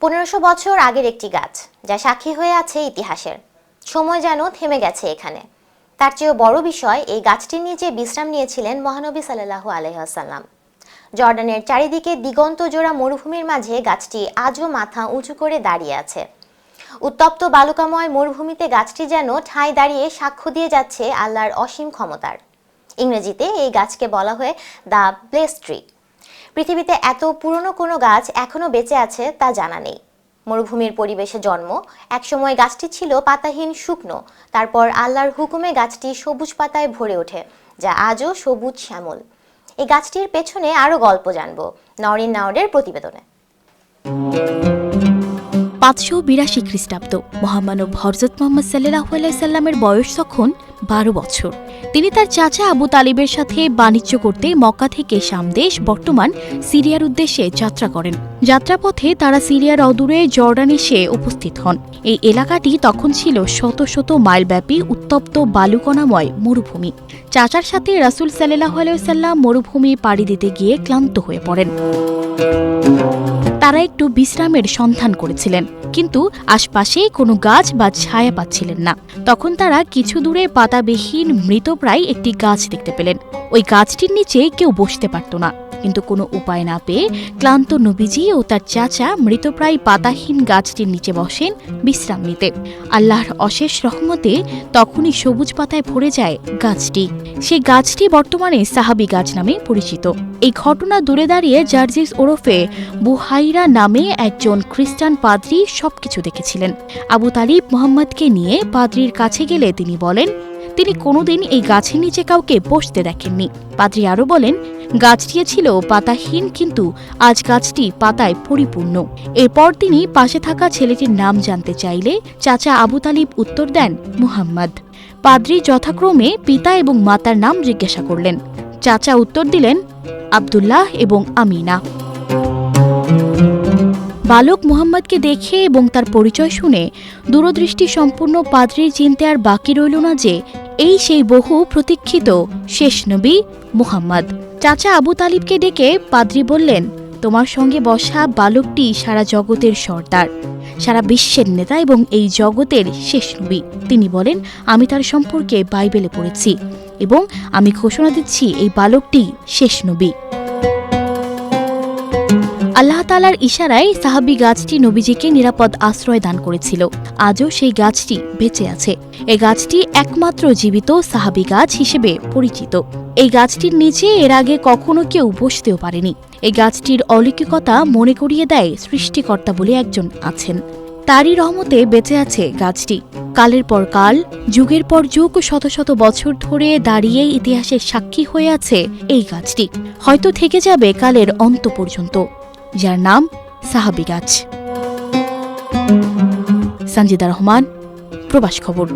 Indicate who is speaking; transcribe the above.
Speaker 1: 1500 বছর আগের একটি গাছ, যা সাক্ষী হয়ে আছে ইতিহাসের। সময় যেন থেমে গেছে এখানে। তার চেয়েও বড় বিষয়, এই গাছটির নিচে বিশ্রাম নিয়েছিলেন মহানবী সাল্লাল্লাহু আলাইহি ওয়াসাল্লাম। জর্ডানের চারিদিকে দিগন্ত জোড়া মরুভূমির মাঝে গাছটি আজও মাথা উঁচু করে দাঁড়িয়ে আছে। উত্তপ্ত বালুকাময় মরুভূমিতে গাছটি যেন ঠাঁই দাঁড়িয়ে সাক্ষ্য দিয়ে যাচ্ছে আল্লাহর অসীম ক্ষমতার। ইংরেজিতে এই গাছকে বলা হয় দ্য ব্লেসড ট্রি। পৃথিবীতে এত পুরনো কোনো গাছ এখনো বেঁচে আছে তা জানা নেই। মরুভূমির পরিবেশে জন্ম, একসময় গাছটি ছিল পাতাহীন শুকনো, তারপর আল্লাহর হুকুমে গাছটি সবুজ পাতায় ভরে ওঠে, যা আজও সবুজ শ্যামল। এই গাছটির পেছনে আরও গল্প জানব নওরিন নাওরের প্রতিবেদনে।
Speaker 2: 582 খ্রিস্টাব্দ। মহামানব হযরত মুহাম্মদ সাল্লাল্লাহু আলাইহি সাল্লামের বয়স তখন 12 বছর। তিনি তার চাচা আবু তালিবের সাথে বাণিজ্য করতে মক্কা থেকে শামদেশ, বর্তমান সিরিয়ার উদ্দেশ্যে যাত্রা করেন। যাত্রাপথে তারা সিরিয়ার অদূরে জর্ডান এসে উপস্থিত হন। এই এলাকাটি তখন ছিল শত শত মাইলব্যাপী উত্তপ্ত বালুকণাময় মরুভূমি। চাচার সাথে রাসূল সাল্লাল্লাহু আলাইহি সাল্লাম মরুভূমি পাড়ি দিতে গিয়ে ক্লান্ত হয়ে পড়েন। তারা একটু বিশ্রামের সন্ধান করেছিলেন, কিন্তু আশপাশে কোনো গাছ বা ছায়া পাচ্ছিলেন না। তখন তারা কিছু দূরে পাতাবিহীন মৃতপ্রায় একটি গাছ দেখতে পেলেন। ওই গাছটির নিচে কেউ বসতে পারত না, কিন্তু কোনো উপায় না পেয়ে ক্লান্ত নবীজি ও তার চাচা মৃতপ্রায় পাতাহীন গাছটির নিচে বসেন বিশ্রাম নিতে। আল্লাহর অশেষ রহমতে তখনই সবুজ পাতায় ভরে যায় গাছটি। সেই গাছটি বর্তমানে সাহাবী গাছ নামে পরিচিত। এই ঘটনা দূরে দাঁড়িয়ে জার্জিস ওরফে বুহাইরা নামে একজন খ্রিস্টান পাদ্রী সবকিছু দেখেছিলেন। আবু তালিব মুহাম্মদকে নিয়ে পাদ্রীর কাছে গেলে তিনি বলেন, তিনি কোনোদিন এই গাছের নিচে কাউকে বসতে দেখেননি। পাদ্রী আরও বলেন, গাছটি ছিল পাতাহীন, কিন্তু আজ গাছটি পাতায় পরিপূর্ণ। এরপর তিনি পাশে থাকা ছেলেটির নাম জানতে চাইলে চাচা আবু তালিব উত্তর দেন, মুহাম্মদ। পাদ্রী যথাক্রমে পিতা এবং মাতার নাম জিজ্ঞাসা করলেন। চাচা উত্তর দিলেন, আব্দুল্লাহ এবং আমিনা। বালক মুহাম্মদকে দেখে এবং তার পরিচয় শুনে দূরদৃষ্টি সম্পূর্ণ পাদ্রীর চিনতে আর বাকি রইল না যে এই সেই বহু প্রতীক্ষিত শেষ নবী মুহাম্মদ। চাচা আবু তালিবকে ডেকে পাদ্রী বললেন, তোমার সঙ্গে বসা বালকটি সারা জগতের সর্দার, সারা বিশ্বের নেতা এবং এই জগতের শেষ নবী। তিনি বলেন, আমি তার সম্পর্কে বাইবেলে পড়েছি এবং আমি ঘোষণা দিচ্ছি এই বালকটি শেষ নবী। আল্লাহ তাআলার ইশারায় সাহাবী গাছটি নবীজিকে নিরাপদ আশ্রয় দান করেছিল। আজও সেই গাছটি বেঁচে আছে। এই গাছটি একমাত্র জীবিত সাহাবী গাছ হিসেবে পরিচিত। এই গাছটির নিচে এর আগে কখনো কেউ বসতেও পারেনি। এই গাছটির অলৌকিকতা মনে করিয়ে দেয় সৃষ্টিকর্তা বলে একজন আছেন। তারই রহমতে বেঁচে আছে গাছটি। কালের পর কাল, যুগের পর যুগ, শত শত বছর ধরে দাঁড়িয়ে ইতিহাসের সাক্ষী হয়ে আছে এই গাছটি। হয়তো থেকে যাবে কালের অন্ত পর্যন্ত, যার নাম সাহাবী গাছ। সঞ্জিদা রহমান, প্রবাস খবর।